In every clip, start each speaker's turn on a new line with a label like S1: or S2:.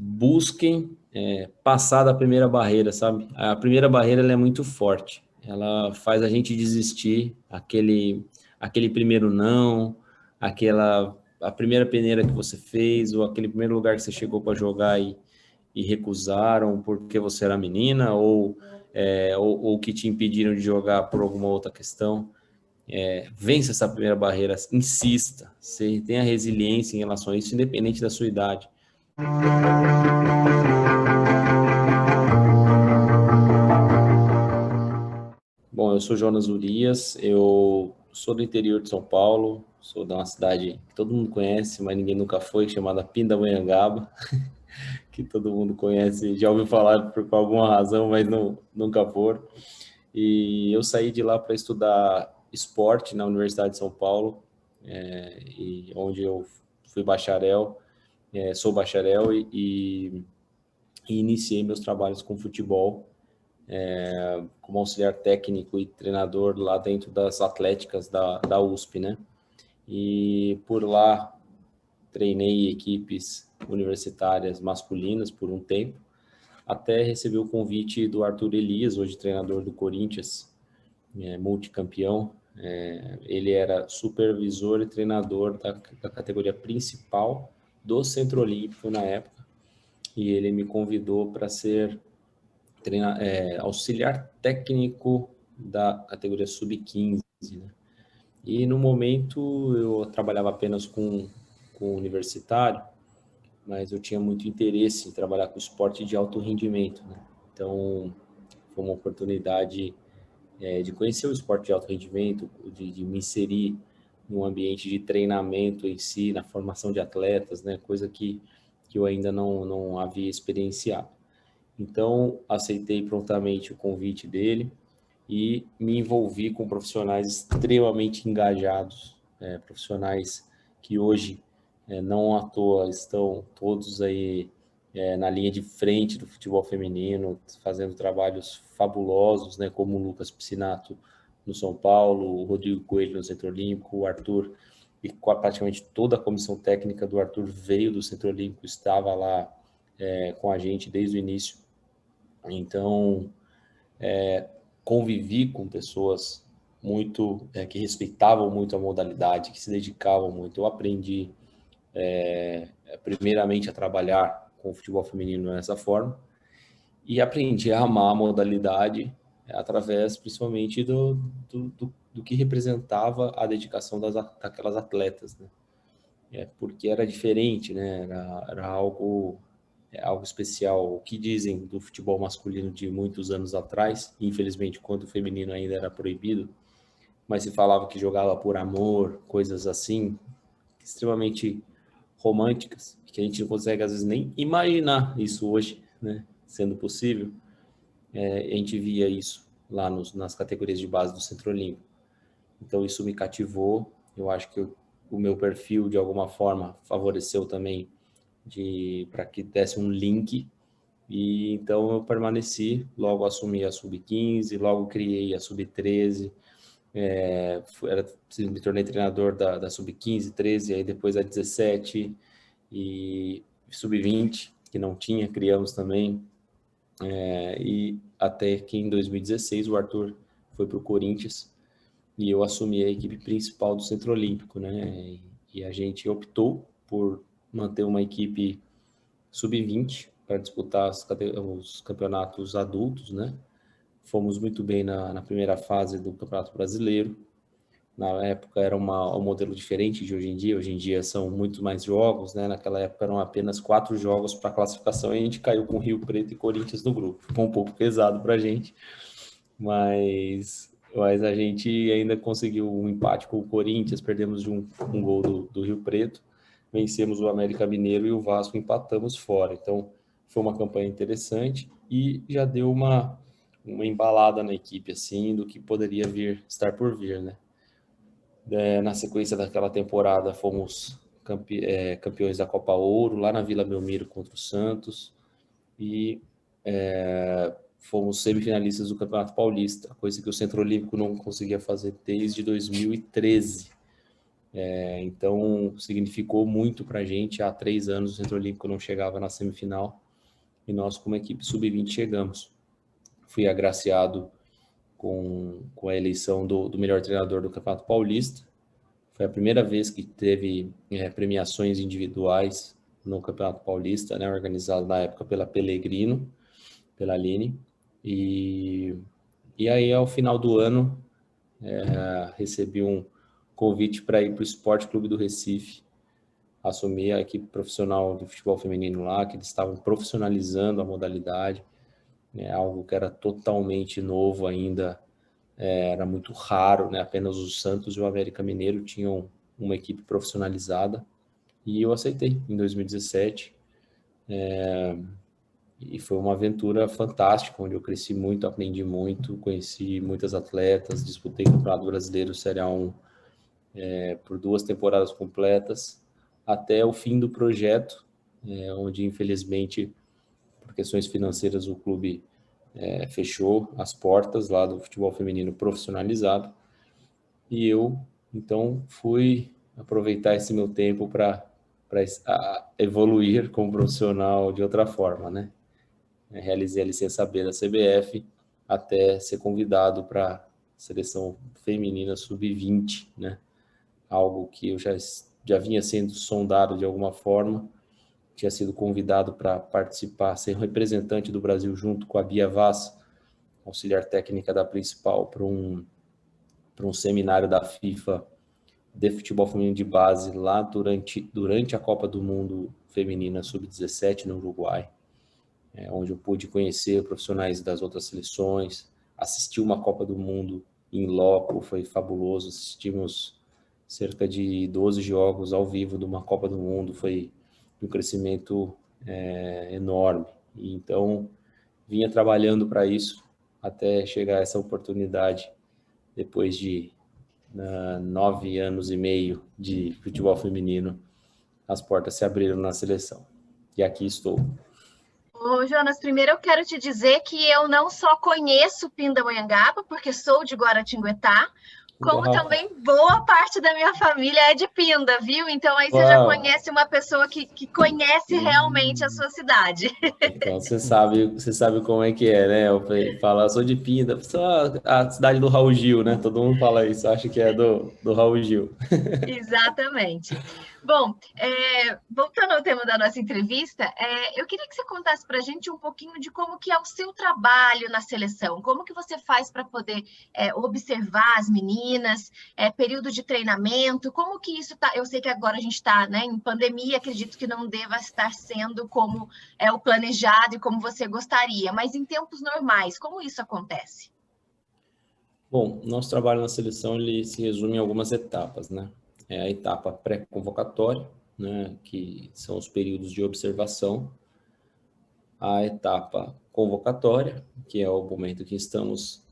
S1: busquem passar da primeira barreira, sabe? A primeira barreira ela é muito forte, ela faz a gente desistir, aquele primeiro não, a primeira peneira que você fez, ou aquele primeiro lugar que você chegou para jogar e recusaram porque você era menina, ou que te impediram de jogar por alguma outra questão. Vence essa primeira barreira, insista, você tenha resiliência em relação a isso, independente da sua idade. Bom, eu sou Jonas Urias, eu sou do interior de São Paulo, sou de uma cidade que todo mundo conhece, mas ninguém nunca foi, chamada Pindamonhangaba, que todo mundo conhece, já ouviu falar por alguma razão, mas nunca foram. E eu saí de lá para estudar esporte na Universidade de São Paulo, e onde eu fui bacharel, sou bacharel e iniciei meus trabalhos com futebol, como auxiliar técnico e treinador lá dentro das atléticas da USP, né? E por lá treinei equipes universitárias masculinas por um tempo, até receber o convite do Arthur Elias, hoje treinador do Corinthians, multicampeão. Ele era supervisor e treinador da categoria principal do Centro Olímpico na época, e ele me convidou para ser auxiliar técnico da categoria sub-15, né? E no momento eu trabalhava apenas com universitário, mas eu tinha muito interesse em trabalhar com esporte de alto rendimento, né? Então foi uma oportunidade de conhecer o esporte de alto rendimento, de me inserir no ambiente de treinamento em si, na formação de atletas, né? Coisa que eu ainda não havia experienciado. Então, aceitei prontamente o convite dele e me envolvi com profissionais extremamente engajados, profissionais que hoje, não à toa, estão todos aí na linha de frente do futebol feminino, fazendo trabalhos fabulosos, né, como o Lucas Piscinato no São Paulo, o Rodrigo Coelho no Centro Olímpico, o Arthur, e praticamente toda a comissão técnica do Arthur veio do Centro Olímpico, estava lá com a gente desde o início. Então, convivi com pessoas muito que respeitavam muito a modalidade, que se dedicavam muito. Eu aprendi, primeiramente, a trabalhar com o futebol feminino dessa forma e aprendi a amar a modalidade através, principalmente, do que representava a dedicação daquelas atletas, né? Porque era diferente, né? Era algo especial. O que dizem do futebol masculino de muitos anos atrás, infelizmente, quando o feminino ainda era proibido, mas se falava que jogava por amor, coisas assim, extremamente românticas, que a gente não consegue, às vezes, nem imaginar isso hoje, né? Sendo possível. A gente via isso lá nas categorias de base do Centro Olímpico. Então, isso me cativou. Eu acho que o meu perfil, de alguma forma, favoreceu também para que desse um link. E então eu permaneci, logo assumi a sub-15, logo criei a sub-13, me tornei treinador da sub-15, 13, aí depois a 17 e sub-20, que não tinha, criamos também. E até que em 2016 o Arthur foi para o Corinthians e eu assumi a equipe principal do Centro Olímpico, né? E a gente optou por manter uma equipe sub-20 para disputar os campeonatos adultos, né? Fomos muito bem na primeira fase do Campeonato Brasileiro. Na época era um modelo diferente de hoje em dia. Hoje em dia são muito mais jogos, né? Naquela época eram apenas 4 jogos para classificação e a gente caiu com Rio Preto e Corinthians no grupo. Ficou um pouco pesado para a gente, mas a gente ainda conseguiu um empate com o Corinthians, perdemos de um gol do Rio Preto, vencemos o América Mineiro e o Vasco, empatamos fora. Então foi uma campanha interessante e já deu uma embalada na equipe, assim, do que poderia estar por vir, né? Na sequência daquela temporada fomos campeões da Copa Ouro, lá na Vila Belmiro contra o Santos, e fomos semifinalistas do Campeonato Paulista, coisa que o Centro Olímpico não conseguia fazer desde 2013. Então, significou muito para a gente. Há 3 anos o Centro Olímpico não chegava na semifinal e nós, como equipe sub-20, chegamos. Fui agraciado com a eleição do melhor treinador do Campeonato Paulista. Foi a primeira vez que teve premiações individuais no Campeonato Paulista, né, organizado na época pela Pellegrino, pela Aline. E aí, ao final do ano, recebi um convite para ir para o Esporte Clube do Recife, assumir a equipe profissional do futebol feminino lá, que eles estavam profissionalizando a modalidade, algo que era totalmente novo ainda, era muito raro, né? Apenas o Santos e o América Mineiro tinham uma equipe profissionalizada, e eu aceitei em 2017, e foi uma aventura fantástica, onde eu cresci muito, aprendi muito, conheci muitas atletas, disputei o Campeonato Brasileiro Série A1 por 2 temporadas completas, até o fim do projeto, onde infelizmente, por questões financeiras, o clube fechou as portas lá do futebol feminino profissionalizado, e eu, então, fui aproveitar esse meu tempo para evoluir como profissional de outra forma, né? Realizei a licença B da CBF até ser convidado para a seleção feminina sub-20, né? Algo que eu já vinha sendo sondado de alguma forma, tinha sido convidado para participar, ser representante do Brasil junto com a Bia Vaz, auxiliar técnica da principal, para um seminário da FIFA de futebol feminino de base lá durante a Copa do Mundo Feminina Sub-17 no Uruguai, onde eu pude conhecer profissionais das outras seleções, assistir uma Copa do Mundo em loco, foi fabuloso, assistimos cerca de 12 jogos ao vivo de uma Copa do Mundo, foi um crescimento enorme. E então, vinha trabalhando para isso, até chegar essa oportunidade, depois de 9 anos e meio de futebol feminino, as portas se abriram na seleção. E aqui estou.
S2: Ô, Jonas, primeiro eu quero te dizer que eu não só conheço Pindamonhangaba, porque sou de Guaratinguetá, como
S1: Uau!
S2: também boa parte da minha família é de Pinda, viu? Então aí você já
S1: Uau!
S2: conhece uma pessoa que conhece realmente a sua cidade.
S1: Então você sabe como é que é, né? Eu falo, eu sou de Pinda, só a cidade do Raul Gil, né? Todo mundo fala isso, acha que é do Raul Gil.
S2: Exatamente. Bom, voltando ao tema da nossa entrevista, eu queria que você contasse para a gente um pouquinho de como que é o seu trabalho na seleção, como que você faz para poder observar as meninas, período de treinamento, como que isso está. Eu sei que agora a gente está, né, em pandemia, acredito que não deva estar sendo como é o planejado e como você gostaria, mas em tempos normais, como isso acontece?
S1: Bom, nosso trabalho na seleção ele se resume em algumas etapas, né? É a etapa pré-convocatória, né, que são os períodos de observação, a etapa convocatória, que é o momento que estamos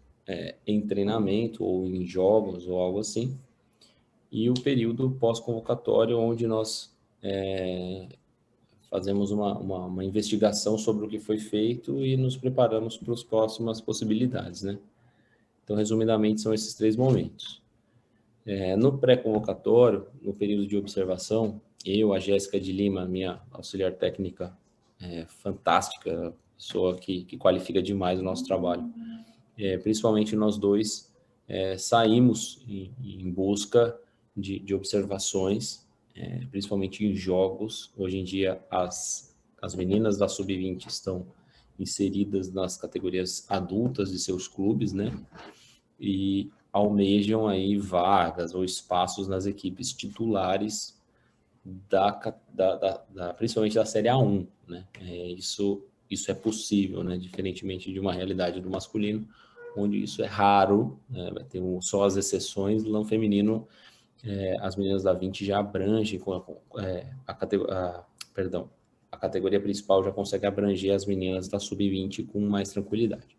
S1: em treinamento ou em jogos ou algo assim, e o período pós-convocatório, onde nós fazemos uma investigação sobre o que foi feito e nos preparamos para as próximas possibilidades, né? Então, resumidamente, são esses 3 momentos. No pré-convocatório, no período de observação, eu, a Jéssica de Lima, minha auxiliar técnica fantástica, pessoa que qualifica demais o nosso trabalho, principalmente nós dois, saímos em busca de observações, principalmente em jogos. Hoje em dia, as meninas da Sub-20 estão inseridas nas categorias adultas de seus clubes, né? E almejam aí vagas ou espaços nas equipes titulares principalmente da Série A1, né? Isso é possível, né? Diferentemente de uma realidade do masculino, onde isso é raro, né? Vai ter só as exceções. No feminino, as meninas da 20 já abrangem a categoria principal já consegue abranger as meninas da sub-20 com mais tranquilidade.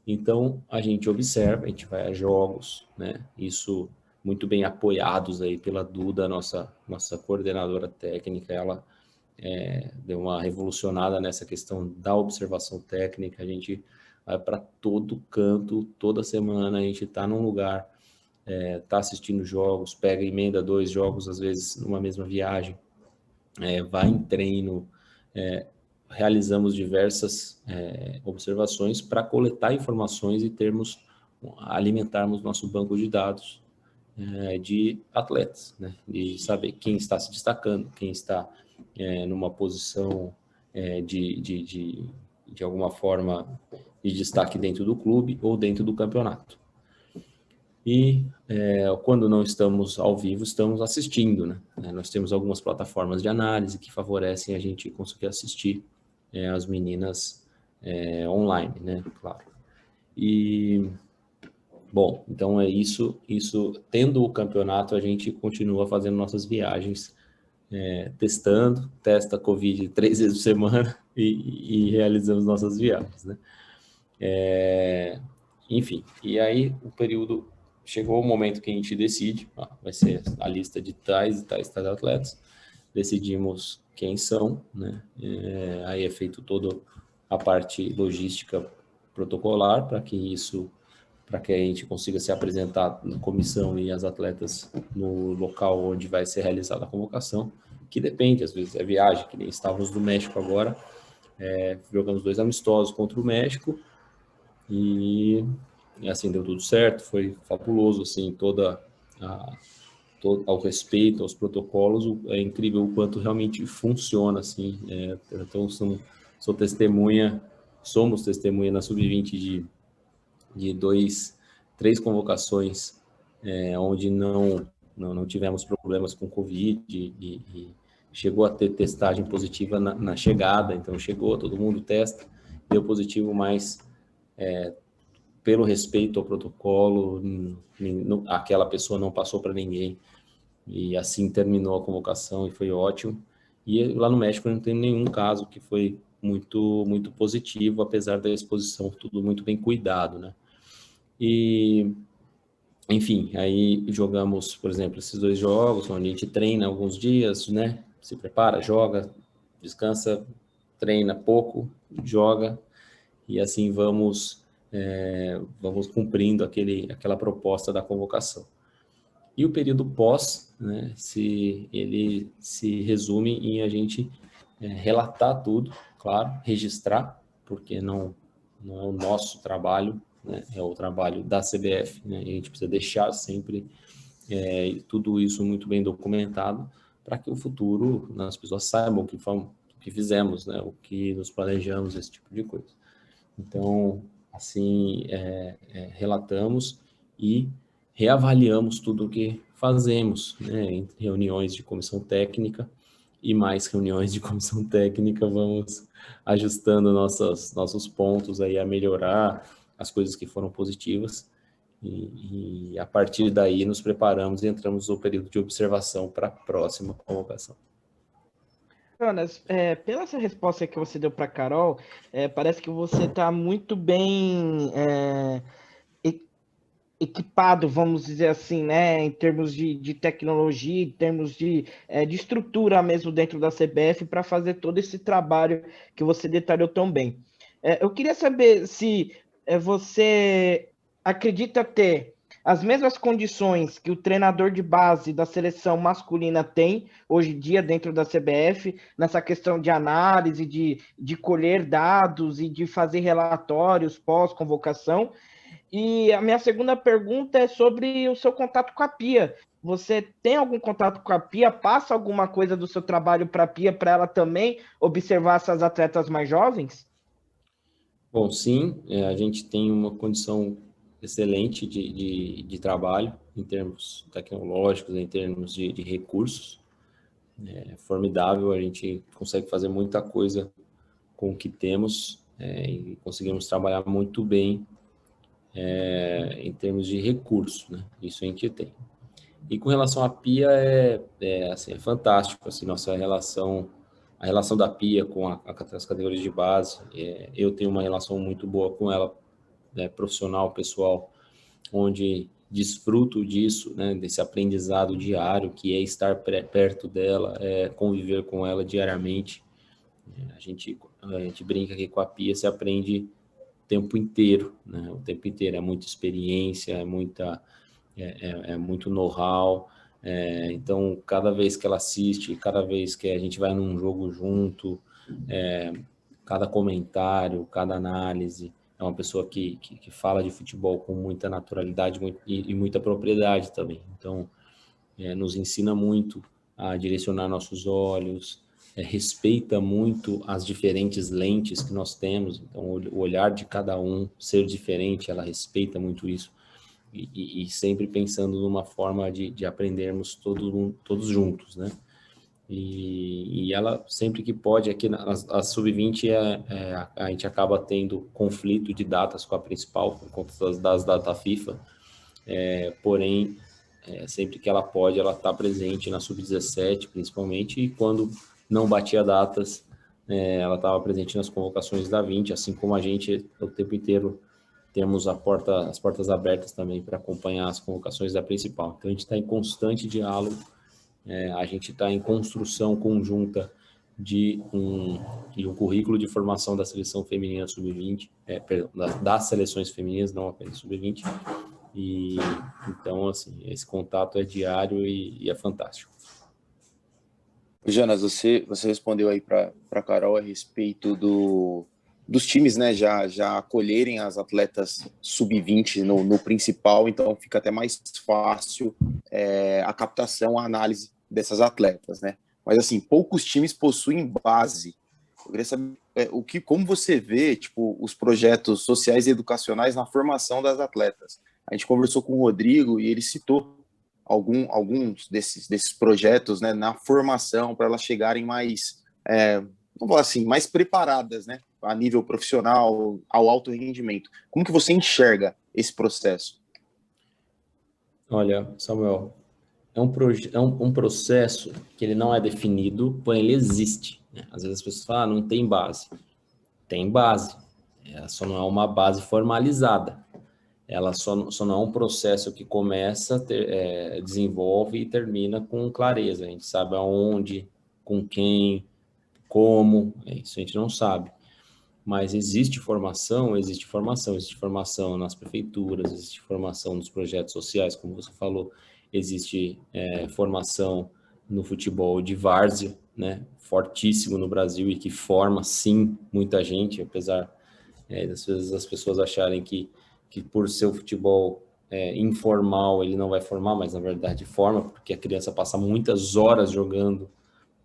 S1: Então, a gente observa, a gente vai a jogos, né? Isso muito bem apoiados aí pela Duda, nossa coordenadora técnica. Ela deu uma revolucionada nessa questão da observação técnica. A gente vai para todo canto, toda semana a gente está num lugar está assistindo jogos, pega e emenda 2 jogos, às vezes, numa mesma viagem, vai em treino, realizamos diversas observações para coletar informações e alimentarmos nosso banco de dados de atletas, né? De saber quem está se destacando, quem está numa posição de alguma forma de destaque dentro do clube ou dentro do campeonato. E quando não estamos ao vivo, estamos assistindo, né? Nós temos algumas plataformas de análise que favorecem a gente conseguir assistir as meninas online, né? Claro. E, bom, então é isso. Tendo o campeonato, a gente continua fazendo nossas viagens, testa Covid 3 vezes por semana e realizamos nossas viagens, né? Enfim, e aí chegou o momento que a gente decide, vai ser a lista de tais e tais atletas, decidimos quem são, né? Aí é feito toda a parte logística protocolar para que a gente consiga se apresentar na comissão e as atletas no local onde vai ser realizada a convocação, que depende, às vezes é viagem, que nem estávamos no México agora, jogamos 2 amistosos contra o México, e assim, deu tudo certo, foi fabuloso, assim, todo ao respeito aos protocolos, é incrível o quanto realmente funciona, assim, então somos testemunha na Sub-20 de 3 convocações, onde não tivemos problemas com Covid, e chegou a ter testagem positiva na chegada, então chegou, todo mundo testa, deu positivo, mas pelo respeito ao protocolo, aquela pessoa não passou para ninguém, e assim terminou a convocação e foi ótimo. E lá no México não tem nenhum caso que foi muito, muito positivo, apesar da exposição, tudo muito bem cuidado, né? E, enfim, aí jogamos, por exemplo, esses 2 jogos, onde a gente treina alguns dias, né? Se prepara, joga, descansa, treina pouco, joga, e assim vamos cumprindo aquela proposta da convocação. E o período pós, né, ele se resume em a gente relatar tudo, claro, registrar, porque não é o nosso trabalho, né, é o trabalho da CBF, né, e a gente precisa deixar sempre tudo isso muito bem documentado, para que o futuro, né, as pessoas saibam o que fizemos, né, o que nos planejamos, esse tipo de coisa. Então, assim, relatamos e reavaliamos tudo o que fazemos, né, em reuniões de comissão técnica e mais reuniões de comissão técnica, vamos ajustando nossos pontos aí a melhorar, as coisas que foram positivas, e a partir daí nos preparamos e entramos no período de observação para a próxima convocação.
S3: Jonas, pela essa resposta que você deu para a Carol, parece que você está muito bem equipado, vamos dizer assim, né, em termos de tecnologia, em termos de estrutura mesmo dentro da CBF, para fazer todo esse trabalho que você detalhou tão bem. Eu queria saber se você acredita ter as mesmas condições que o treinador de base da seleção masculina tem hoje em dia dentro da CBF, nessa questão de análise, de colher dados e de fazer relatórios pós-convocação. E a minha segunda pergunta é sobre o seu contato com a Pia. Você tem algum contato com a Pia? Passa alguma coisa do seu trabalho para a Pia, para ela também observar essas atletas mais jovens?
S1: Bom, sim, a gente tem uma condição excelente de trabalho em termos tecnológicos, em termos de recursos. É formidável, a gente consegue fazer muita coisa com o que temos, e conseguimos trabalhar muito bem em termos de recurso, né? Isso a gente tem. E com relação à Pia, assim, é fantástico, assim, a relação da Pia com as categorias de base. Eu tenho uma relação muito boa com ela, né, profissional, pessoal, onde desfruto disso, né, desse aprendizado diário, que é estar perto dela, conviver com ela diariamente. A gente brinca que com a Pia se aprende o tempo inteiro, né? O tempo inteiro é muita experiência, é muita é muito know-how. Então, cada vez que ela assiste, cada vez que a gente vai num jogo junto, cada comentário, cada análise, é uma pessoa que fala de futebol com muita naturalidade e muita propriedade também. Então, nos ensina muito a direcionar nossos olhos, respeita muito as diferentes lentes que nós temos. Então, o olhar de cada um ser diferente, ela respeita muito isso. E sempre pensando numa forma de aprendermos todos juntos, né? E ela, sempre que pode, aqui a Sub-20, a gente acaba tendo conflito de datas com a principal, por conta das datas FIFA, porém, sempre que ela pode, ela está presente na Sub-17, principalmente, e quando não batia datas, ela estava presente nas convocações da 20, assim como a gente, o tempo inteiro, temos as portas abertas também para acompanhar as convocações da principal. Então, a gente está em constante diálogo, a gente está em construção conjunta de um currículo de formação da seleção feminina sub-20, das seleções femininas, não apenas sub-20, e então, assim, esse contato é diário e é fantástico.
S4: Jonas, você respondeu aí para a Carol a respeito dos times, né, já acolherem as atletas sub-20 no principal, então fica até mais fácil a captação, a análise dessas atletas, né? Mas, assim, poucos times possuem base. Eu queria saber como você vê, tipo, os projetos sociais e educacionais na formação das atletas. A gente conversou com o Rodrigo e ele citou alguns desses projetos, né, na formação, para elas chegarem mais, vamos falar assim, mais preparadas, né, a nível profissional, ao alto rendimento. Como que você enxerga esse processo?
S1: Olha, Samuel, é um processo que ele não é definido, porém ele existe, né? Às vezes as pessoas falam, não tem base. Tem base, só não é uma base formalizada. Ela só não é um processo que começa, desenvolve e termina com clareza. A gente sabe aonde, com quem, como, isso a gente não sabe. Mas existe formação nas prefeituras, existe formação nos projetos sociais, como você falou, existe formação no futebol de várzea, né, fortíssimo no Brasil e que forma, sim, muita gente, apesar às vezes as pessoas acharem que por ser o futebol informal ele não vai formar, mas na verdade forma, porque a criança passa muitas horas jogando,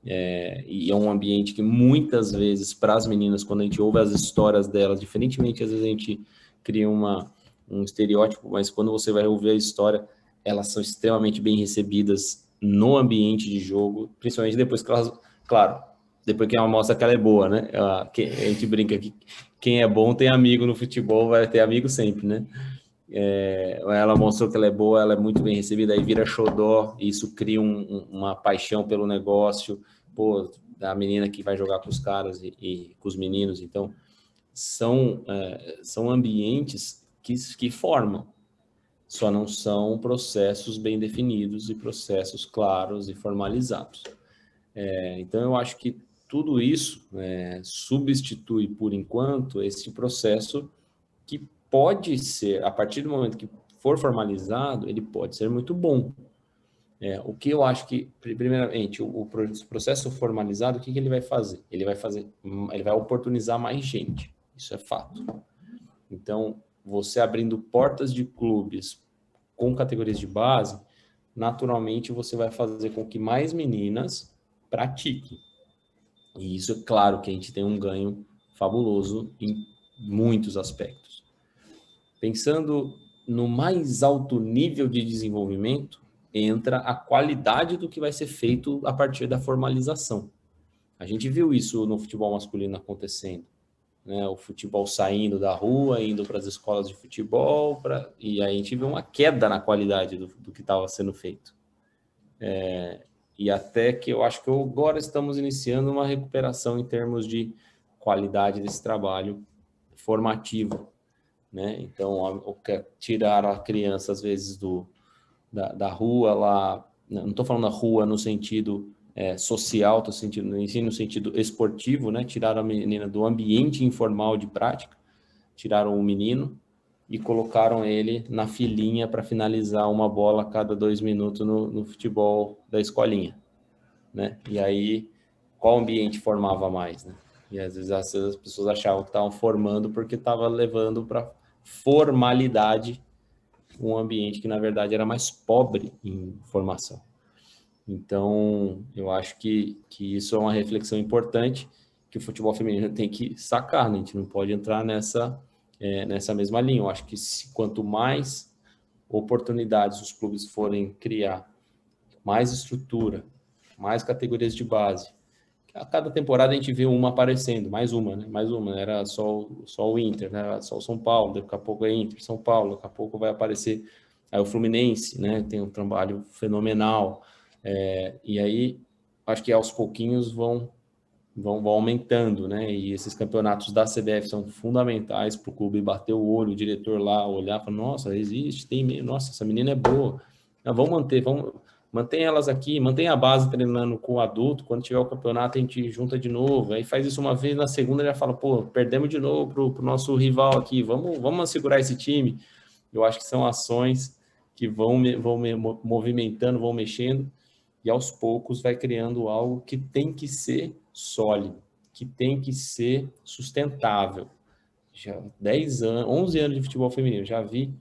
S1: e é um ambiente que muitas vezes, para as meninas, quando a gente ouve as histórias delas, diferentemente, às vezes a gente cria um estereótipo, mas quando você vai ouvir a história, elas são extremamente bem recebidas no ambiente de jogo, principalmente depois que elas, claro, depois que ela mostra que ela é boa, né? A gente brinca que quem é bom tem amigo no futebol, vai ter amigo sempre, né? Ela mostrou que ela é boa, ela é muito bem recebida, aí vira xodó, e isso cria uma paixão pelo negócio, pô, da menina que vai jogar com os caras e com os meninos. Então, são ambientes que formam, só não são processos bem definidos e processos claros e formalizados. Então, eu acho que tudo isso substitui, por enquanto, esse processo que pode ser, a partir do momento que for formalizado, ele pode ser muito bom. O que eu acho que, primeiramente, o processo formalizado, o que ele vai fazer? Ele vai oportunizar mais gente, isso é fato. Então, você abrindo portas de clubes com categorias de base, naturalmente você vai fazer com que mais meninas pratiquem. E isso é claro que a gente tem um ganho fabuloso em muitos aspectos. Pensando no mais alto nível de desenvolvimento, entra a qualidade do que vai ser feito a partir da formalização. A gente viu isso no futebol masculino acontecendo, né? O futebol saindo da rua, indo para as escolas de futebol, e aí a gente viu uma queda na qualidade do que estava sendo feito. E até que eu acho que agora estamos iniciando uma recuperação em termos de qualidade desse trabalho formativo, né? Então, tirar a criança, às vezes, da rua lá, não estou falando da rua no sentido social, estou no sentido esportivo, né? Tiraram a menina do ambiente informal de prática, tiraram o menino, e colocaram ele na filinha para finalizar uma bola a cada 2 minutos no futebol da escolinha, né? E aí, qual ambiente formava mais, né? E às vezes as pessoas achavam que estavam formando porque estava levando para formalidade um ambiente que, na verdade, era mais pobre em formação. Então, eu acho que isso é uma reflexão importante que o futebol feminino tem que sacar, né? A gente não pode entrar nessa mesma linha. Eu acho que quanto mais oportunidades os clubes forem criar, mais estrutura, mais categorias de base, a cada temporada a gente vê uma aparecendo, mais uma, né? Mais uma. Era só o Inter, né? Era só o São Paulo, daqui a pouco é Inter, São Paulo, daqui a pouco vai aparecer aí o Fluminense, né? Tem um trabalho fenomenal. E aí, acho que aos pouquinhos vão aumentando, né? E esses campeonatos da CBF são fundamentais para o clube bater o olho, o diretor lá olhar e falar, nossa, existe, nossa, essa menina é boa. Vamos mantém elas aqui, mantém a base treinando com o adulto, quando tiver o campeonato a gente junta de novo, aí faz isso uma vez, na segunda já fala, pô, perdemos de novo pro nosso rival aqui, vamos segurar esse time. Eu acho que são ações que vão movimentando, vão mexendo, e aos poucos vai criando algo que tem que ser sólido, que tem que ser sustentável. Já 10 anos, 11 anos de futebol feminino, já vi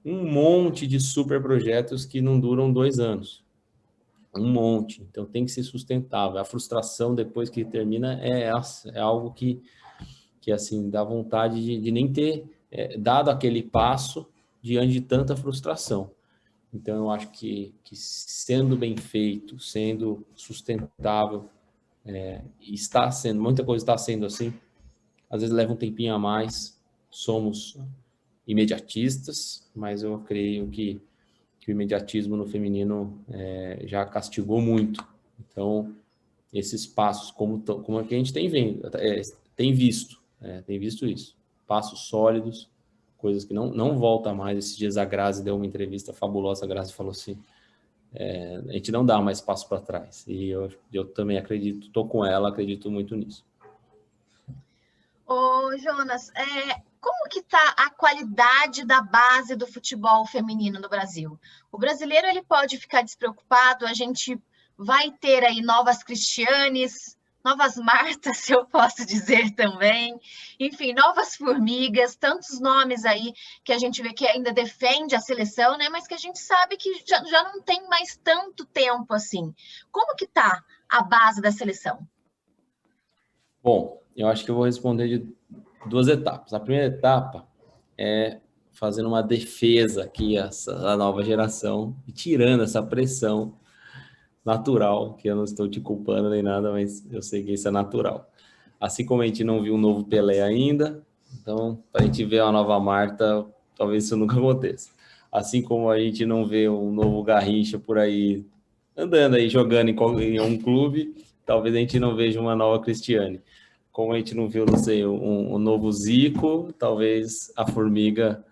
S1: um monte de super projetos que não duram 2 anos. Um monte. Então tem que ser sustentável. A frustração depois que termina é algo que assim, dá vontade de nem ter dado aquele passo diante de tanta frustração. Então eu acho que sendo bem feito, sendo sustentável, está sendo, muita coisa está sendo assim, às vezes leva um tempinho a mais, somos imediatistas, mas eu creio que o imediatismo no feminino já castigou muito. Então, esses passos, como é que a gente tem visto isso, passos sólidos, coisas que não volta mais. Esses dias a Grazi deu uma entrevista fabulosa, a Grazi falou assim, a gente não dá mais passo para trás. E eu também acredito, estou com ela, acredito muito nisso.
S2: Ô, Jonas, como que está a qualidade da base do futebol feminino no Brasil? O brasileiro ele pode ficar despreocupado, a gente vai ter aí novas Cristianes, novas Martas, se eu posso dizer também, enfim, novas Formigas, tantos nomes aí que a gente vê que ainda defende a seleção, né? Mas que a gente sabe que já não tem mais tanto tempo assim. Como que está a base da seleção?
S1: Bom, eu acho que eu vou responder de 2 etapas. A primeira etapa é fazendo uma defesa aqui a nova geração e tirando essa pressão natural, que eu não estou te culpando nem nada, mas eu sei que isso é natural. Assim como a gente não viu um novo Pelé ainda, então, para a gente ver uma nova Marta, talvez isso nunca aconteça. Assim como a gente não vê um novo Garrincha por aí, andando aí, jogando em um clube, talvez a gente não veja uma nova Cristiane. Como a gente não viu, não sei, um novo Zico, talvez a Formiga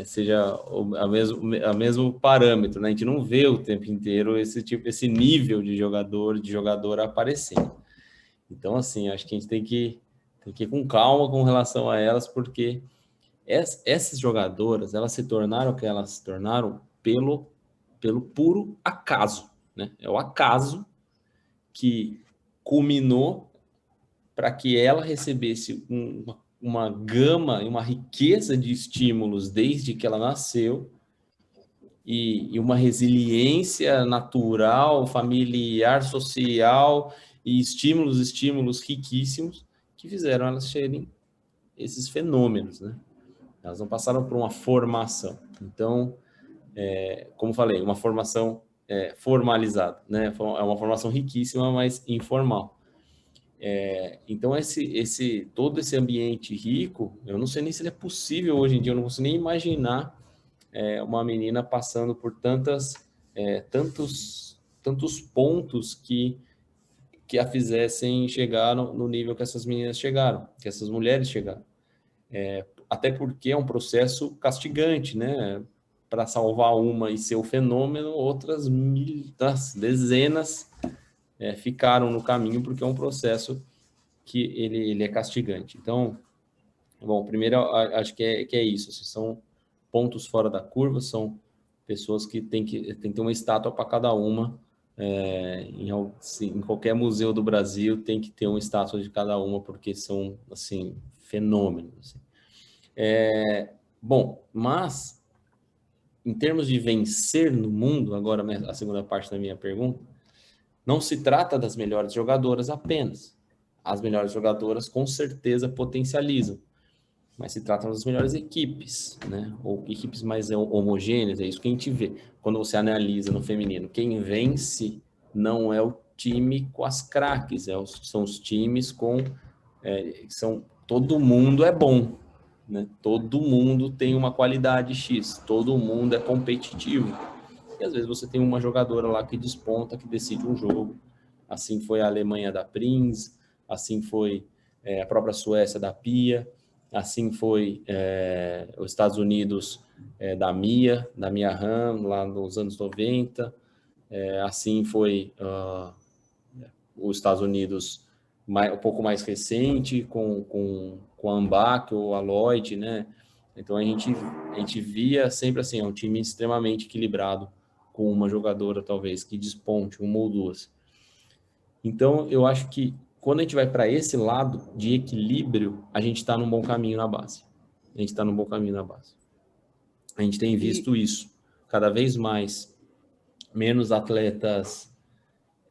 S1: seja a mesmo parâmetro, né? A gente não vê o tempo inteiro esse nível de jogador aparecendo. Então, assim, acho que a gente tem que ir com calma com relação a elas, porque essas jogadoras, elas se tornaram o que elas se tornaram pelo puro acaso, né? É o acaso que culminou para que ela recebesse uma gama e uma riqueza de estímulos desde que ela nasceu e uma resiliência natural, familiar, social e estímulos riquíssimos que fizeram elas serem esses fenômenos, né? Elas não passaram por uma formação. Então, como falei, uma formação formalizada, né? É uma formação riquíssima, mas informal. Então, todo esse ambiente rico, eu não sei nem se ele é possível hoje em dia, eu não consigo nem imaginar uma menina passando por tantos pontos que a fizessem chegar no nível que essas meninas chegaram, que essas mulheres chegaram. Até porque é um processo castigante, né? Para salvar uma e ser o fenômeno, outras dezenas ficaram no caminho, porque é um processo que ele é castigante. Então, Bom, primeiro, acho que é isso. Assim, são pontos fora da curva, são pessoas que tem que ter uma estátua para cada uma. Em qualquer museu do Brasil tem que ter uma estátua de cada uma, porque são, assim, fenômenos. Assim. Bom, mas, em termos de vencer no mundo, agora a segunda parte da minha pergunta, não se trata das melhores jogadoras apenas. As melhores jogadoras, com certeza, potencializam. Mas se trata das melhores equipes, né? Ou equipes mais homogêneas, é isso que a gente vê. Quando você analisa no feminino, quem vence não é o time com as craques, são os times com... todo mundo é bom, né? Todo mundo tem uma qualidade X, todo mundo é competitivo. E às vezes você tem uma jogadora lá que desponta, que decide um jogo. Assim foi a Alemanha da Prinz, assim foi a própria Suécia da Pia, assim foi os Estados Unidos da Mia Hamm, lá nos anos 90, assim foi os Estados Unidos um pouco mais recente, com a Ambach ou a Lloyd, né? Então a gente via sempre assim, um time extremamente equilibrado, com uma jogadora talvez que desponte, uma ou duas. Então eu acho que quando a gente vai para esse lado de equilíbrio, a gente está num bom caminho na base. A gente está num bom caminho na base. A gente tem visto isso cada vez mais, menos atletas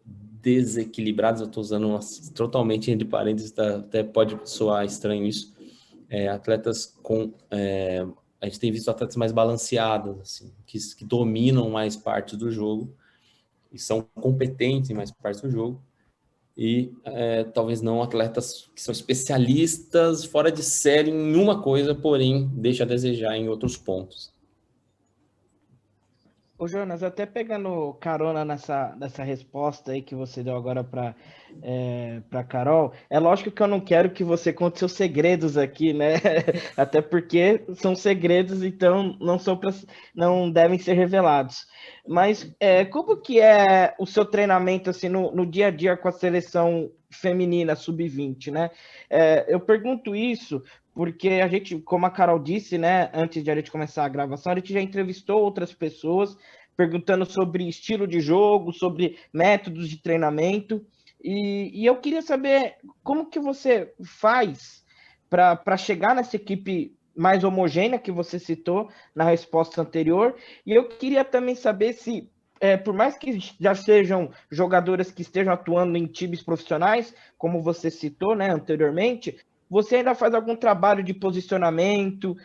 S1: desequilibrados, eu estou usando totalmente entre parênteses, até pode soar estranho isso, atletas com... a gente tem visto atletas mais balanceados, assim, que dominam mais partes do jogo e são competentes em mais partes do jogo, e talvez não atletas que são especialistas fora de série em uma coisa, porém deixa a desejar em outros pontos.
S3: Ô Jonas, até pegando carona nessa resposta aí que você deu agora para Carol, é lógico que eu não quero que você conte seus segredos aqui, né? Até porque são segredos, então não devem ser revelados. Mas como que é o seu treinamento assim, no dia a dia com a seleção feminina sub-20, né? Eu pergunto isso porque a gente, como a Carol disse, né, antes de a gente começar a gravação, a gente já entrevistou outras pessoas perguntando sobre estilo de jogo, sobre métodos de treinamento, e eu queria saber como que você faz para chegar nessa equipe mais homogênea que você citou na resposta anterior, e eu queria também saber se por mais que já sejam jogadoras que estejam atuando em times profissionais, como você citou, né, anteriormente, você ainda faz algum trabalho de posicionamento,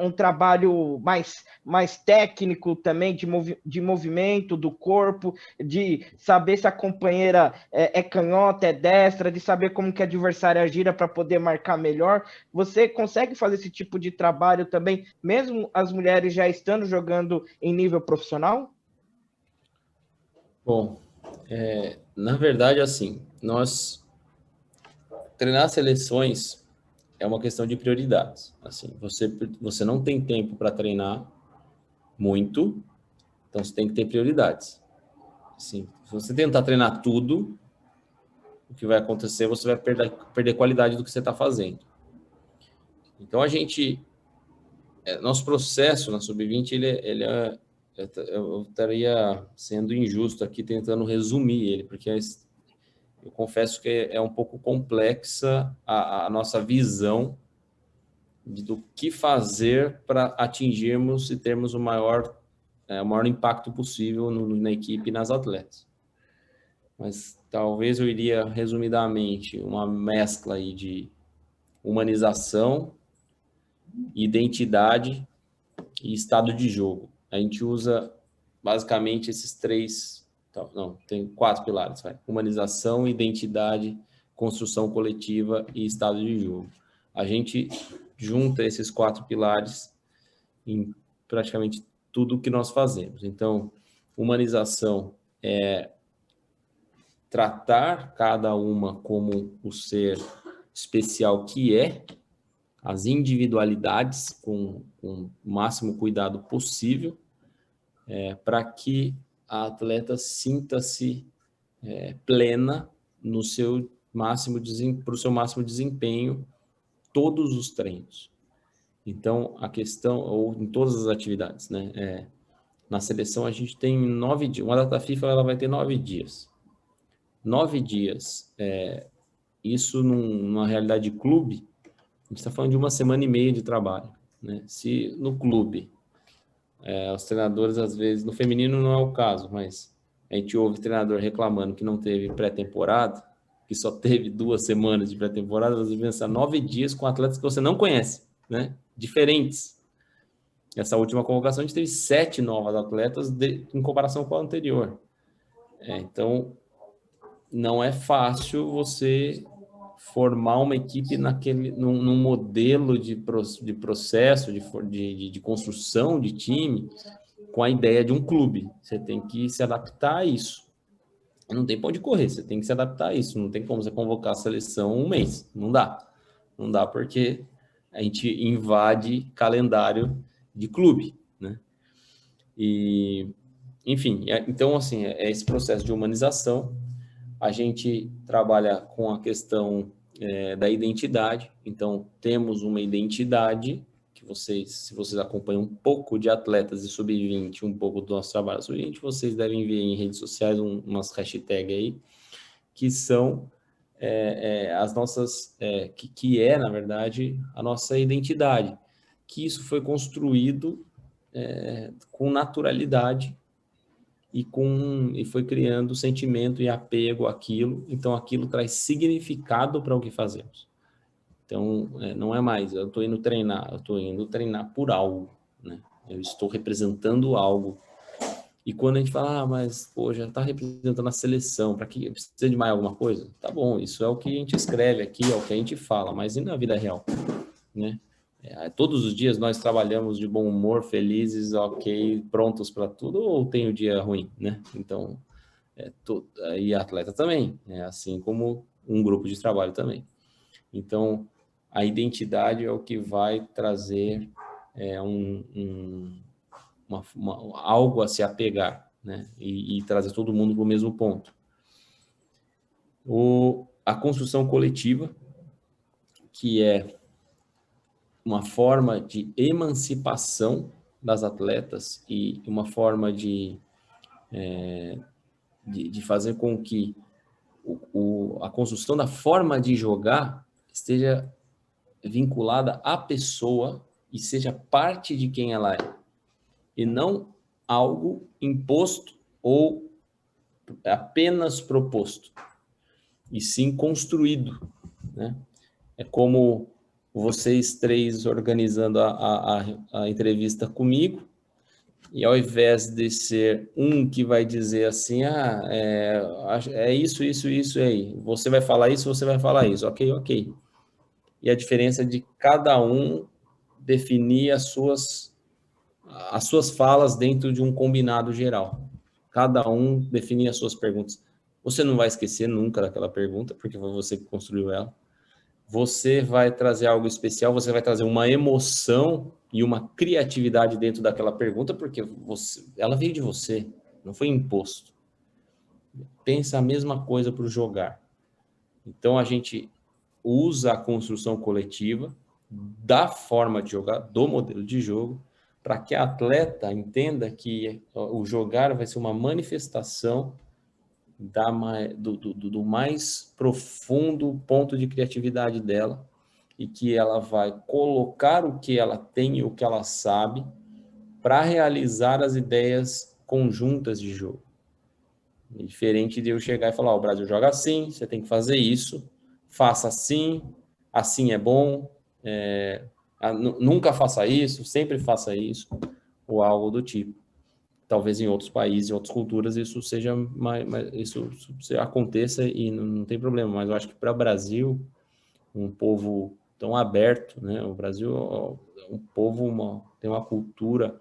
S3: um trabalho mais técnico também, de movimento do corpo, de saber se a companheira é canhota, é destra, de saber como que a adversária gira para poder marcar melhor. Você consegue fazer esse tipo de trabalho também, mesmo as mulheres já estando jogando em nível profissional?
S1: Bom, na verdade, assim, treinar seleções é uma questão de prioridades. Assim, você não tem tempo para treinar muito, então você tem que ter prioridades. Assim, se você tentar treinar tudo, o que vai acontecer, você vai perder qualidade do que você está fazendo. Então, nosso processo na Sub-20, eu estaria sendo injusto aqui tentando resumir ele, porque eu confesso que é um pouco complexa a nossa visão do que fazer para atingirmos e termos o maior impacto possível na equipe e nas atletas. Mas talvez eu iria, resumidamente, uma mescla aí de humanização, identidade e estado de jogo. A gente usa basicamente esses tem 4 pilares, humanização, identidade, construção coletiva e estado de jogo. A gente junta esses 4 pilares em praticamente tudo que nós fazemos. Então, humanização é tratar cada uma como o ser especial que é, as individualidades com o máximo cuidado possível, para que a atleta sinta-se plena no seu máximo para o seu máximo desempenho todos os treinos. Então, a questão, ou em todas as atividades, né? Na seleção a gente tem 9 dias, uma data FIFA ela vai ter 9 dias. 9 dias, isso numa realidade de clube, a gente está falando de 1 semana e meia de trabalho, né? Se no clube, os treinadores às vezes, no feminino não é o caso, mas a gente ouve treinador reclamando que não teve pré-temporada, que só teve 2 semanas de pré-temporada, você pensa 9 dias com atletas que você não conhece, né? Diferentes. Essa última convocação a gente teve 7 novas atletas em comparação com a anterior. Então, não é fácil você formar uma equipe num modelo de processo, de construção de time, com a ideia de um clube. Você tem que se adaptar a isso. Não tem pra onde correr, você tem que se adaptar a isso. Não tem como você convocar a seleção um mês. Não dá. Não dá porque a gente invade calendário de clube, né? E, enfim, então, assim, é esse processo de humanização. A gente trabalha com a questão da identidade. Então, temos uma identidade que se vocês acompanham um pouco de atletas de sub-20, um pouco do nosso trabalho sub-20, vocês devem ver em redes sociais umas hashtags aí, que são as nossas, que na verdade, a nossa identidade, que isso foi construído com naturalidade e foi criando sentimento e apego àquilo, então aquilo traz significado para o que fazemos. Então, não é mais, eu estou indo treinar, eu estou indo treinar por algo, né? Eu estou representando algo. E quando a gente fala, mas, pô, já está representando a seleção, para que precisa de mais alguma coisa? Tá bom, isso é o que a gente escreve aqui, é o que a gente fala, mas e na vida real, né? Todos os dias nós trabalhamos de bom humor, felizes, ok, prontos para tudo, ou tem o dia ruim, né? Então, e atleta também, assim como um grupo de trabalho também. Então, a identidade é o que vai trazer algo a se apegar, né? E trazer todo mundo para o mesmo ponto. A construção coletiva, que é uma forma de emancipação das atletas e uma forma de fazer com que a construção da forma de jogar esteja vinculada à pessoa e seja parte de quem ela é, e não algo imposto ou apenas proposto, e sim construído, né? É como vocês 3 organizando a entrevista comigo, e ao invés de ser um que vai dizer assim, é isso aí, você vai falar isso, ok. E a diferença de cada um definir as suas falas dentro de um combinado geral. Cada um definir as suas perguntas. Você não vai esquecer nunca daquela pergunta, porque foi você que construiu ela. Você vai trazer algo especial, você vai trazer uma emoção e uma criatividade dentro daquela pergunta, porque ela veio de você, não foi imposto. Pensa a mesma coisa para o jogar. Então, a gente usa a construção coletiva da forma de jogar, do modelo de jogo, para que a atleta entenda que o jogar vai ser uma manifestação do mais profundo ponto de criatividade dela, e que ela vai colocar o que ela tem e o que ela sabe para realizar as ideias conjuntas de jogo. Diferente de eu chegar e falar, o Brasil joga assim, você tem que fazer isso, faça assim é bom, nunca faça isso, sempre faça isso, ou algo do tipo. Talvez em outros países, em outras culturas, isso aconteça e não tem problema, mas eu acho que para o Brasil, um povo tão aberto, né? O Brasil é um povo, tem uma cultura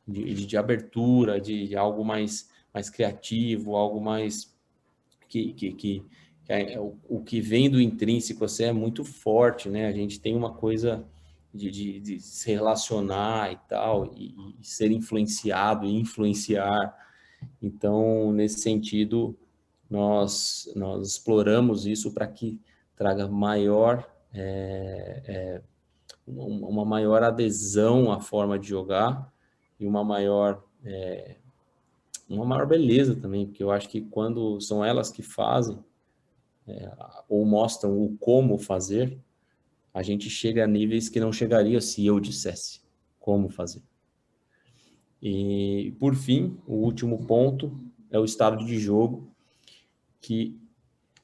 S1: de abertura, de algo mais criativo, algo mais o que vem do intrínseco assim, é muito forte, né? A gente tem uma coisa de se relacionar e tal, e ser influenciado e influenciar. Então, nesse sentido, nós exploramos isso para que traga maior uma maior adesão à forma de jogar e uma maior beleza também, porque eu acho que quando são elas que fazem ou mostram o como fazer, a gente chega a níveis que não chegaria se eu dissesse como fazer. E, por fim, o último ponto é o estado de jogo, que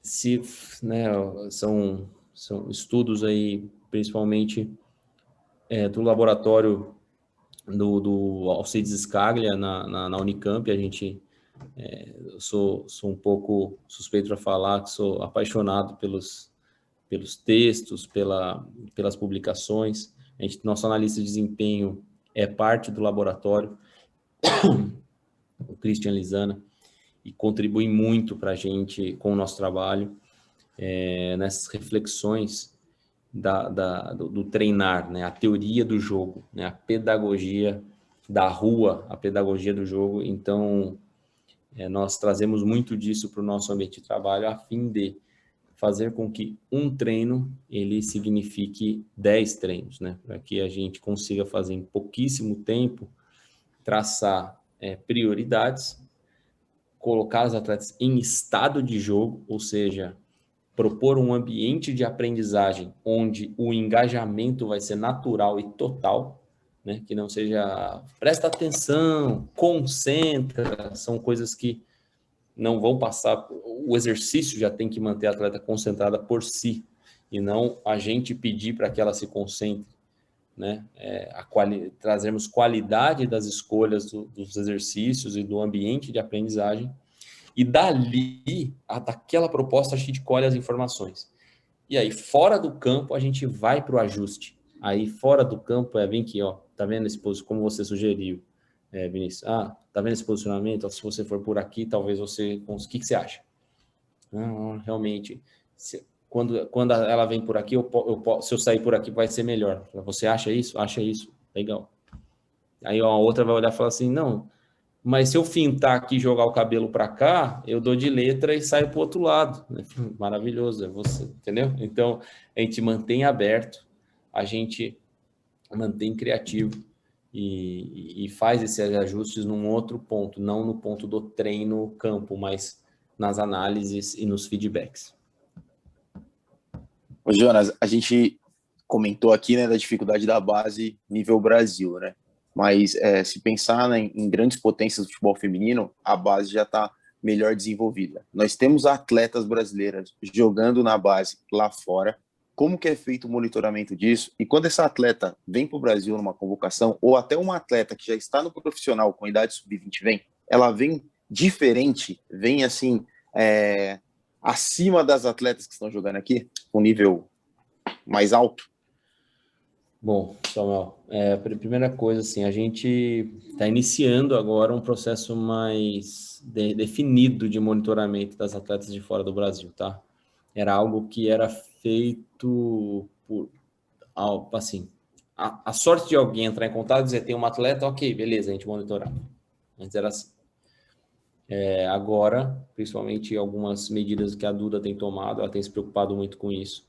S1: são estudos aí, principalmente do laboratório do Alcides Scaglia na Unicamp. Eu sou um pouco suspeito para falar que sou apaixonado pelos textos, pelas publicações. Nosso analista de desempenho é parte do laboratório, o Christian Lizana, e contribui muito para a gente com o nosso trabalho, nessas reflexões do treinar, né? A teoria do jogo, né? A pedagogia da rua, a pedagogia do jogo. Então, nós trazemos muito disso para o nosso ambiente de trabalho, a fim de fazer com que um treino ele signifique 10 treinos, né? Para que a gente consiga fazer em pouquíssimo tempo, traçar prioridades, colocar os atletas em estado de jogo, ou seja, propor um ambiente de aprendizagem onde o engajamento vai ser natural e total, né? Que não seja presta atenção, concentra, são coisas que não vão passar. O exercício já tem que manter a atleta concentrada por si, e não a gente pedir para que ela se concentre, né? Trazermos qualidade das escolhas dos exercícios e do ambiente de aprendizagem, e dali, daquela proposta, a gente colhe as informações. E aí, fora do campo, a gente vai para o ajuste. Aí, fora do campo, vem aqui, ó, tá vendo esse posicionamento, como você sugeriu, Vinícius? Tá vendo esse posicionamento? Ó, se você for por aqui, talvez você... O que você acha? Não, realmente, quando ela vem por aqui, se eu sair por aqui, vai ser melhor. Você acha isso? Acha isso. Legal. Aí a outra vai olhar e falar assim, não, mas se eu fintar aqui e jogar o cabelo para cá, eu dou de letra e saio para o outro lado. Maravilhoso, é você, entendeu? Então, a gente mantém aberto, a gente mantém criativo e faz esses ajustes num outro ponto, não no ponto do treino campo, mas nas análises e nos feedbacks.
S4: Ô, Jonas, a gente comentou aqui, né, da dificuldade da base nível Brasil, né? Mas se pensar, né, em grandes potências do futebol feminino, a base já está melhor desenvolvida. Nós temos atletas brasileiras jogando na base lá fora. Como que é feito o monitoramento disso? E quando essa atleta vem para o Brasil numa convocação, ou até uma atleta que já está no profissional com idade sub-20 vem, ela vem diferente, vem assim, acima das atletas que estão jogando aqui, com nível mais alto?
S1: Bom, Samuel, primeira coisa, assim, a gente está iniciando agora um processo mais definido de monitoramento das atletas de fora do Brasil, tá? Era algo que era feito por, assim, a sorte de alguém entrar em contato e dizer, tem uma atleta, ok, beleza, a gente monitorar. Antes era assim. Agora, principalmente algumas medidas que a Duda tem tomado, ela tem se preocupado muito com isso.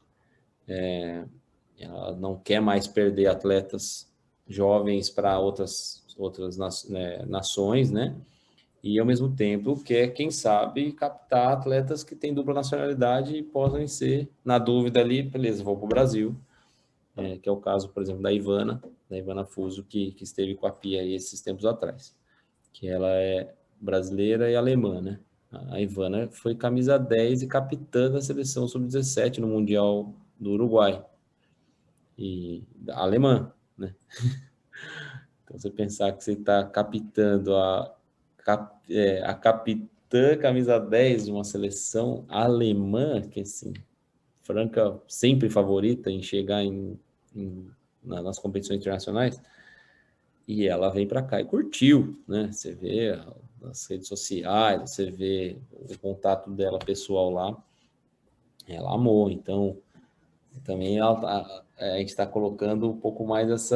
S1: Ela não quer mais perder atletas jovens para outras nações, né? E, ao mesmo tempo, quer, quem sabe, captar atletas que têm dupla nacionalidade e possam ser, na dúvida ali, beleza, vou para o Brasil, que é o caso, por exemplo, da Ivana Fuso, que esteve com a Pia aí esses tempos atrás, que ela é brasileira e alemã, né? A Ivana foi camisa 10 e capitã da seleção sub-17 no Mundial do Uruguai. E alemã, né? Então, você pensar que você está captando a capitã camisa 10 de uma seleção alemã, que assim, franca, sempre favorita em chegar nas competições internacionais, e ela vem para cá e curtiu, né? Você vê nas redes sociais, você vê o contato dela pessoal lá, ela amou. Então, também a gente está colocando um pouco mais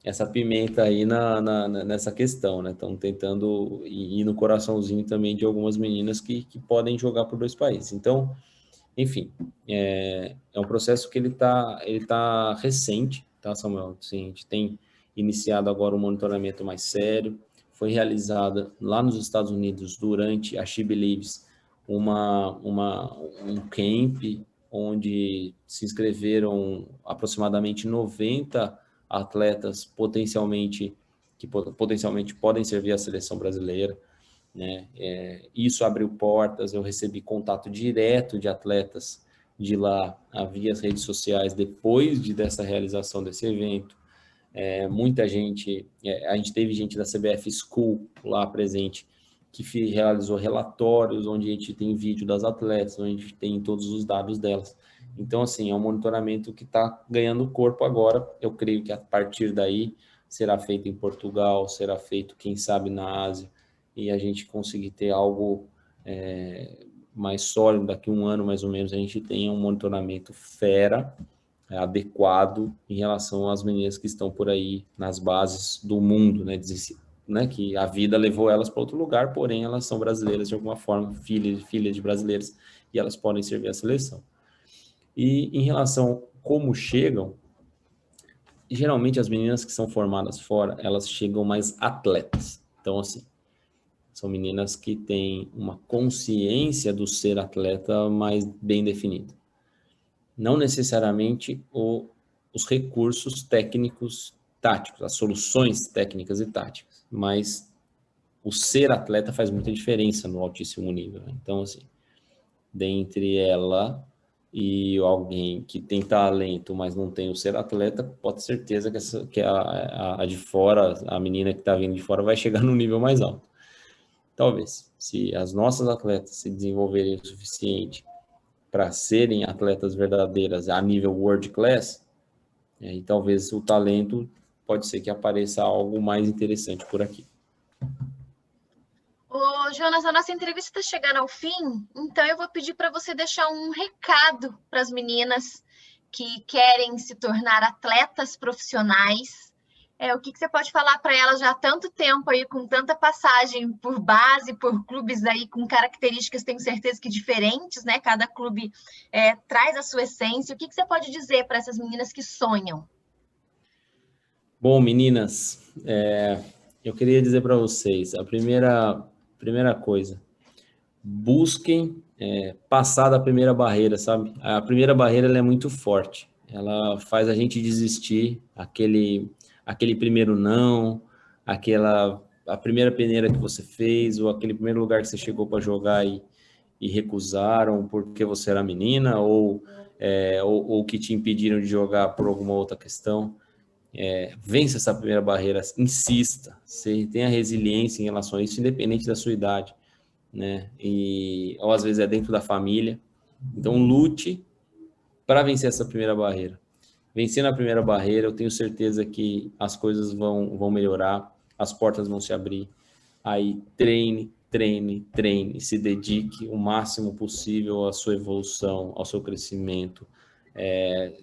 S1: essa pimenta aí nessa questão, né? Estamos tentando ir no coraçãozinho também de algumas meninas que podem jogar por 2 países. Então, Enfim, é um processo que ele tá recente, tá, Samuel? Assim, a gente tem iniciado agora um monitoramento mais sério. Foi realizada lá nos Estados Unidos, durante a She Believes, um camp onde se inscreveram aproximadamente 90 atletas que potencialmente podem servir à seleção brasileira, né? Isso abriu portas, eu recebi contato direto de atletas de lá via as redes sociais depois dessa realização desse evento. Muita gente, a gente teve gente da CBF School lá presente, que realizou relatórios onde a gente tem vídeo das atletas, onde a gente tem todos os dados delas. Então, assim, é um monitoramento que está ganhando corpo agora. Eu creio que a partir daí será feito em Portugal, será feito, quem sabe, na Ásia, e a gente conseguir ter algo mais sólido. Daqui a um ano, mais ou menos, a gente tenha um monitoramento fera, adequado em relação às meninas que estão por aí nas bases do mundo, né, que a vida levou elas para outro lugar, porém elas são brasileiras de alguma forma, filhas de brasileiros, e elas podem servir a seleção. E em relação a como chegam, geralmente as meninas que são formadas fora, elas chegam mais atletas. Então, assim, são meninas que têm uma consciência do ser atleta mais bem definida. Não necessariamente os recursos técnicos táticos, as soluções técnicas e táticas, mas o ser atleta faz muita diferença no altíssimo nível. Então, assim, dentre ela e alguém que tem talento, mas não tem o ser atleta, pode ter certeza que a de fora, a menina que está vindo de fora, vai chegar no nível mais alto. Talvez, se as nossas atletas se desenvolverem o suficiente para serem atletas verdadeiras a nível world class, e talvez o talento pode ser que apareça algo mais interessante por aqui.
S2: Ô, Jonas, a nossa entrevista está chegando ao fim, então eu vou pedir para você deixar um recado para as meninas que querem se tornar atletas profissionais. O que você pode falar para elas já há tanto tempo aí, com tanta passagem por base, por clubes aí com características, tenho certeza que diferentes, né? Cada clube traz a sua essência. O que você pode dizer para essas meninas que sonham?
S1: Bom, meninas, eu queria dizer para vocês, a primeira coisa, busquem passar da primeira barreira, sabe? A primeira barreira ela é muito forte, ela faz a gente desistir, aquele primeiro não, a primeira peneira que você fez, ou aquele primeiro lugar que você chegou para jogar e recusaram porque você era menina, ou que te impediram de jogar por alguma outra questão. Vence essa primeira barreira, insista, você tenha resiliência em relação a isso, independente da sua idade, né? Ou às vezes é dentro da família. Então, lute para vencer essa primeira barreira. Vencendo a primeira barreira, eu tenho certeza que as coisas vão melhorar, as portas vão se abrir. Aí, treine, se dedique o máximo possível à sua evolução, ao seu crescimento.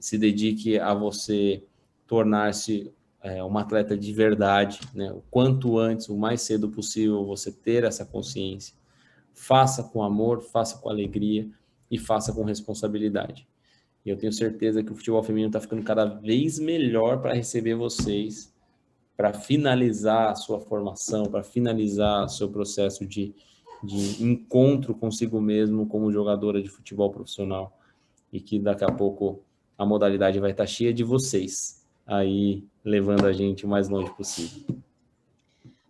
S1: Se dedique a você tornar-se uma atleta de verdade, né? O quanto antes, o mais cedo possível, você ter essa consciência. Faça com amor, faça com alegria e faça com responsabilidade. E eu tenho certeza que o futebol feminino está ficando cada vez melhor para receber vocês, para finalizar a sua formação, para finalizar o seu processo de encontro consigo mesmo como jogadora de futebol profissional. E que daqui a pouco a modalidade vai estar cheia de vocês, aí levando a gente o mais longe possível.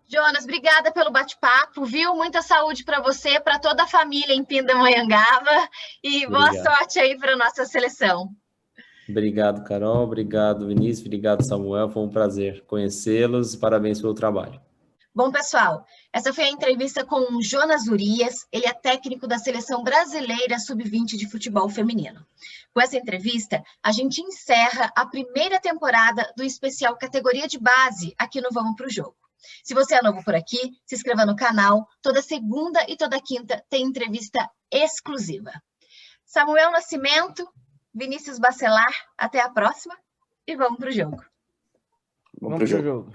S2: Jonas, obrigada pelo bate-papo, viu? Muita saúde para você, para toda a família em Pindamonhangaba, e boa sorte aí para a nossa seleção.
S1: Obrigado, Carol, obrigado, Vinícius, obrigado, Samuel, foi um prazer conhecê-los e parabéns pelo trabalho.
S2: Bom, pessoal, essa foi a entrevista com o Jonas Urias, ele é técnico da Seleção Brasileira Sub-20 de futebol feminino. Com essa entrevista, a gente encerra a primeira temporada do especial Categoria de Base aqui no Vamos Pro Jogo. Se você é novo por aqui, se inscreva no canal, toda segunda e toda quinta tem entrevista exclusiva. Samuel Nascimento, Vinícius Bacelar, até a próxima e vamos pro jogo.
S4: Vamos pro jogo.